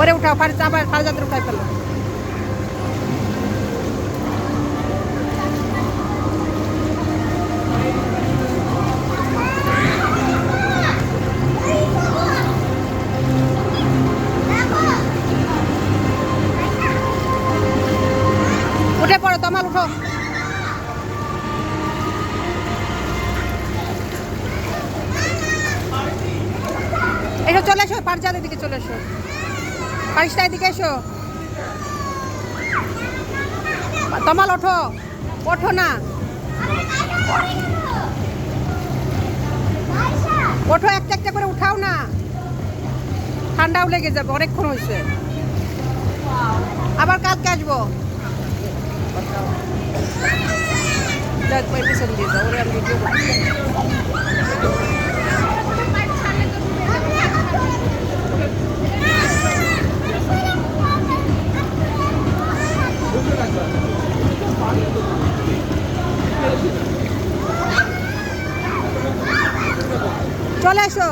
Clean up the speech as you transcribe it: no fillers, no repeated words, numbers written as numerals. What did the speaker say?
ওরে উঠাও, আবার ফারজাদের উঠাই ফেলো। উঠে পড়ো, তমাল উঠো। এসো, চলে এসো, ফারজাদের দিকে চলে এসো। ফারিস্তার দিকে এসো। তমাল ওঠো, ওঠো না, ওঠো, একটা একটা করে উঠাও না, ঠান্ডাও লেগে যাবে, অনেকক্ষণ হয়েছে। আবার কালকে আসবো। পিছন দিয়ে যাও, ওরে আমি ভিডিও করছি। চলে এসো।